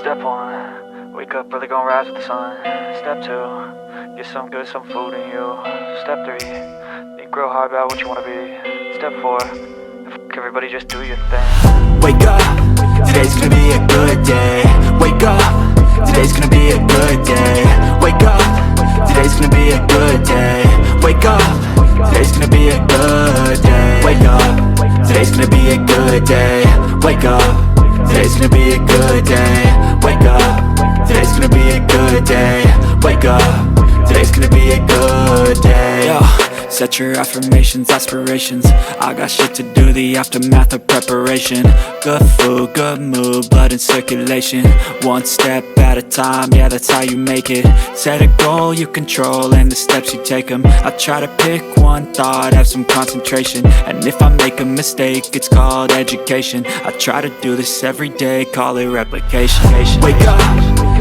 Step 1, wake up early, gon' rise with the sun. Step 2, get some good, some food in you. Step 3, think real hard about what you wanna be. Step 4, fuck everybody, just do your thing. Wake up, today's gonna be a good day. Wake up, today's gonna be a good day. Wake up, today's gonna be a good day. Wake up, today's gonna be a good day. Wake up, today's gonna be a good day. Wake up, today's gonna be a good day. Wake up, today's gonna be a good day. Wake up, today's gonna be a good day. Yo, set your affirmations, aspirations. I got shit to do, the aftermath of preparation. Good food, good mood, blood in circulation. One step at a time, yeah, that's how you make it. Set a goal you control and the steps you take them. I try to pick one thought, have some concentration. And if I make a mistake, it's called education. I try to do this every day, call it replication. Wake up,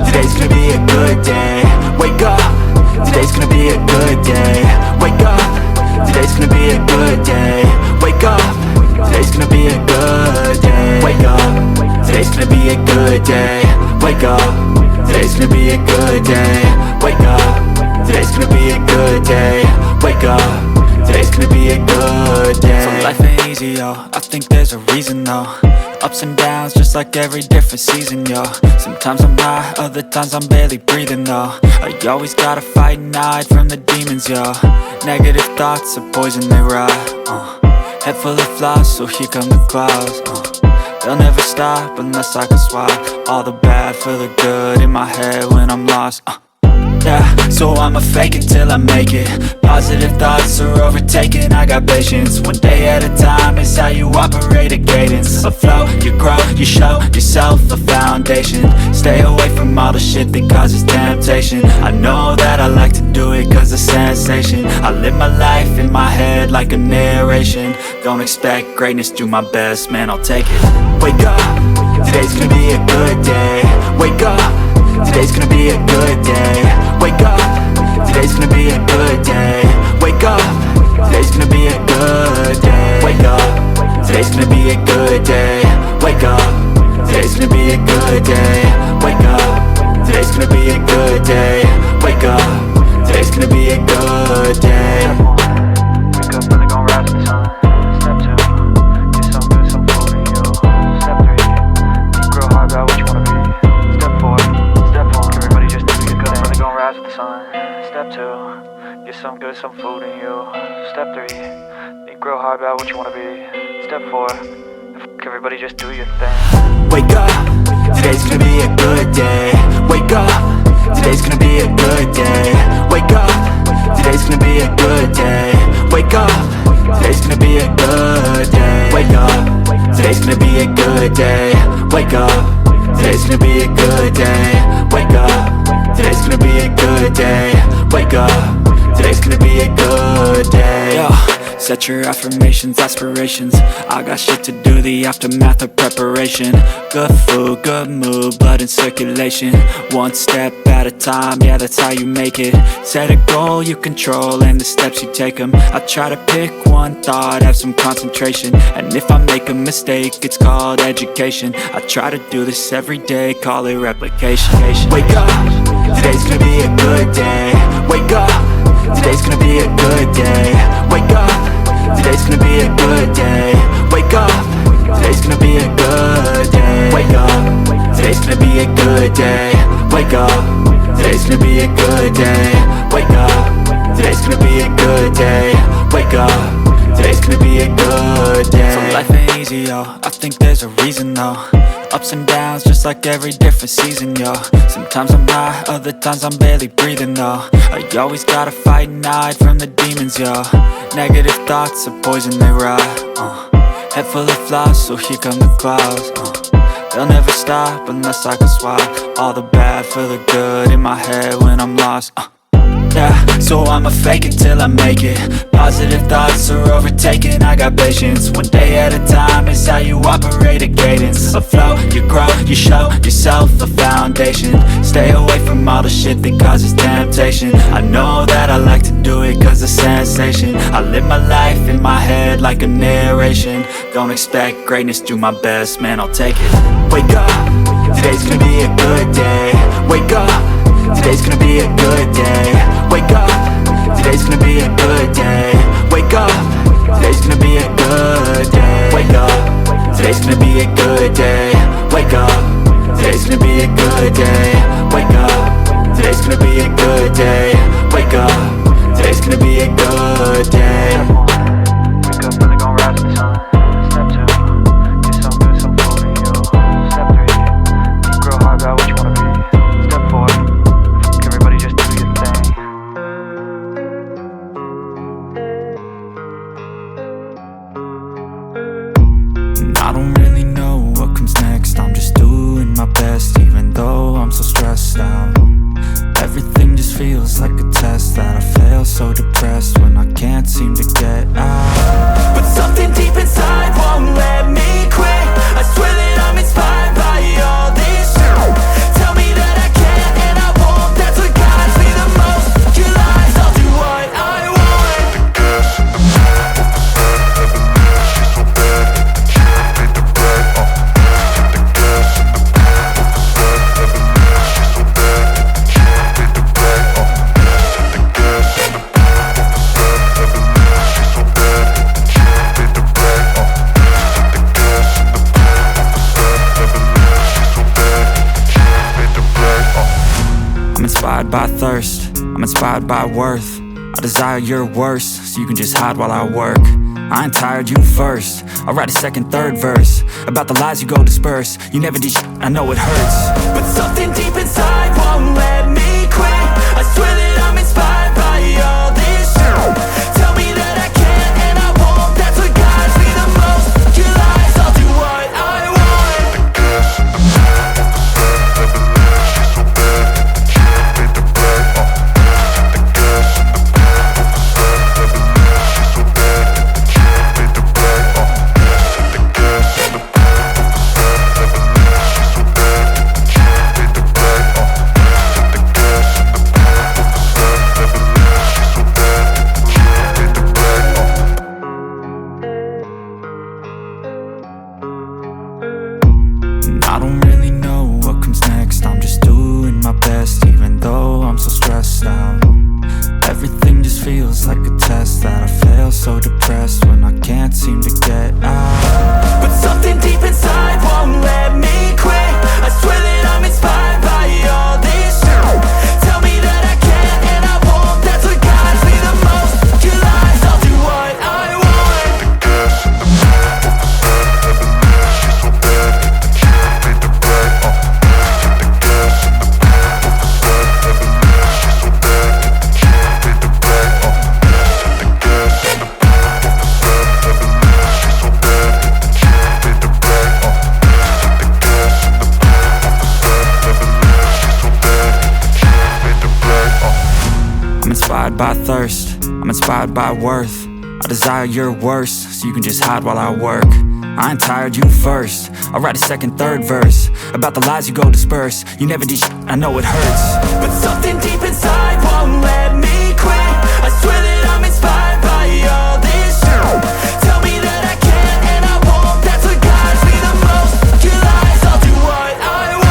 today's gonna be a good day. Wake up, today's gonna be a good day. Wake up, today's gonna be a good day. Wake up, today's gonna be a good day. Wake up, today's gonna be a good day. Wake up, today's gonna be a good day. Wake up, today's gonna be a good day. Wake up, today's gonna be a good day. So life ain't easy, yo, I think there's a reason though. Ups and downs, just like every different season, yo. Sometimes I'm high, other times I'm barely breathing, though. I always gotta fight and hide from the demons, yo. Negative thoughts are poison, they rot. Head full of flaws, so here come the clouds. They'll never stop unless I can swap all the bad for the good in my head when I'm lost. Yeah, so I'ma fake it till I make it. Positive thoughts are overtaken, I got patience. One day at a time is how you operate a cadence. A flow, you grow, you show yourself a foundation. Stay away from all the shit that causes temptation. I know that I like to do it cause it's sensation. I live my life in my head like a narration. Don't expect greatness, do my best, man, I'll take it. Wake up, today's gonna be a good day. Wake up, today's gonna be a good day. Wake up, today's gonna be a good day. Wake up, today's gonna be a good day. Wake up, today's gonna be a good day. Wake up, today's gonna be a good day. Wake up, today's gonna be a good day. Wake up, today's gonna be a good day. Wake up early, gon' rise with the sun. Step 2, get some good, some food in you. Step 3, think real hard about what you wanna be. Step 4, everybody just do your good. Early, gon' rise with the sun. Step 2, get some good, some food in you. Step 3, think real hard about what you wanna be. Step 4, fuck everybody, just do your thing. Wake up, today's gonna be a good day. Wake up, today's gonna be a good day. Wake up, today's gonna be a good day. Wake up, today's gonna be a good day. Wake up, today's gonna be a good day. Wake up, today's gonna be a good day. Wake up, today's gonna be a good day. Wake up, today's gonna be a good day. Yo, set your affirmations, aspirations. I got shit to do, the aftermath of preparation. Good food, good mood, blood in circulation. One step at a time, yeah, that's how you make it. Set a goal you control and the steps you take them. I try to pick one thought, have some concentration. And if I make a mistake, it's called education. I try to do this every day, call it replication. Wake up, today's gonna be a good day. Wake up, today's gonna be a good day. Wake up, today's gonna be a good day. Wake up, today's gonna be a good day. Wake up, today's gonna be a good day. Wake up, today's gonna be a good day. Wake up, today's gonna be a good day. Wake up, today's gonna be a good day. So life ain't easy, yo, I think there's a reason though. Ups and downs, just like every different season, yo. Sometimes I'm high, other times I'm barely breathing, though. I always gotta fight and hide from the demons, yo. Negative thoughts are poison, they rot. Head full of flaws, so here come the clouds. They'll never stop unless I can swap all the bad for the good in my head when I'm lost. Yeah, so I'ma fake it till I make it. Positive thoughts are overtaken, I got patience. One day at a time is how you operate a cadence. A flow, you grow, you show yourself a foundation. Stay away from all the shit that causes temptation. I know that I like to do it cause it's sensation. I live my life in my head like a narration. Don't expect greatness, do my best, man, I'll take it. Wake up, today's gonna be a good day. Wake up, today's gonna be a good day. Wake up, today's gonna be a good day. Wake up, today's gonna be a good day. Wake up, today's gonna be a good day. Wake up, today's gonna be a good day. Wake up, today's gonna be a good day. Wake up, today's gonna be a good day. Wake up, really gon' rise with the sun. Step 2, get some good, some food in you. Step 3, think real hard about what you wanna be. Step 4, everybody just do your thing. I don't really know what comes next. I'm just doing my best, even though I'm so stressed out. Everything just feels like a test that I fail, so depressed when I can't seem to get out. But something deep inside won't let me quit. I swear that I'm inspired by all this shit. Tell me that I can and I won't. That's what guides me the most. Your lies, I'll do what I want. I'm inspired by thirst, I'm inspired by worth. I desire your worst, so you can just hide while I work. I ain't tired, you first. I'll write a second, third verse about the lies you go disperse. You never did shit, I know it hurts. But something deep inside won't let me quit. I swear that I'm inspired by all this shit. Tell me that I can and I won't. That's what guides me the most. Your lies, I'll do what I want. I don't really know what comes next. I'm just doing my best, even though I'm so stressed out. Everything just feels like a test that I fail, so depressed when I can't seem to get out. But something deep inside won't let me quit. I swear that I'm inspired by all this shit. Tell me that I can and I won't. That's what guides me the most. Your lies, I'll do what I want. I'm inspired by thirst, I'm inspired by worth. I desire your worst, so you can just hide while I work. I ain't tired, you first. I'll write a second, third verse about the lies you go disperse. You never did shit, I know it hurts. But something deep inside won't let me quit. I swear that I'm inspired by all this shit. Tell me that I can and I won't. That's what guides me the most. Your lies, I'll do what I want.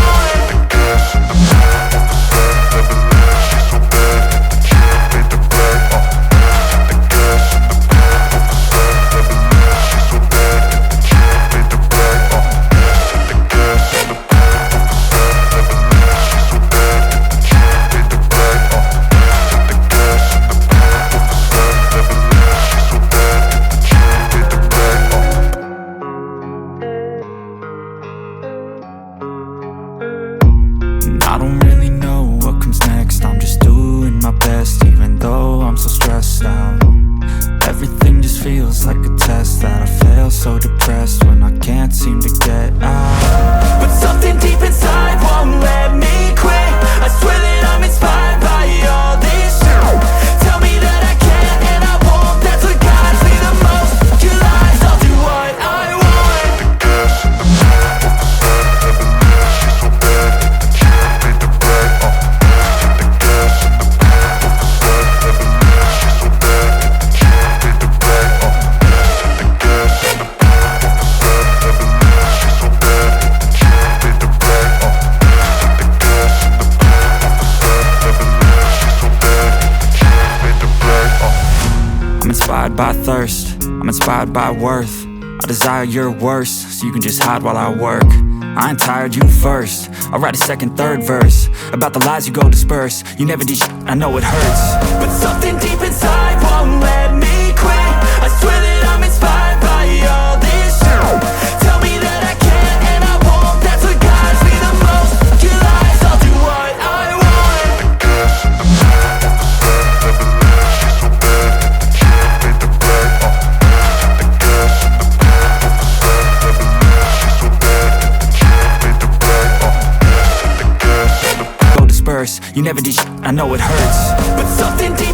by thirst, I'm inspired by worth. I desire your worst, so you can just hide while I work. I ain't tired, you first. I'll write a second, third verse about the lies you go disperse. You never did shit, I know it hurts, but something deep inside won't let me quit. I swear that I'm inspired by all this shit. Tell me that I can't and I won't. That's what guides me the most. Your lies, I'll do what I want. You never did shit, I know it hurts, but something deep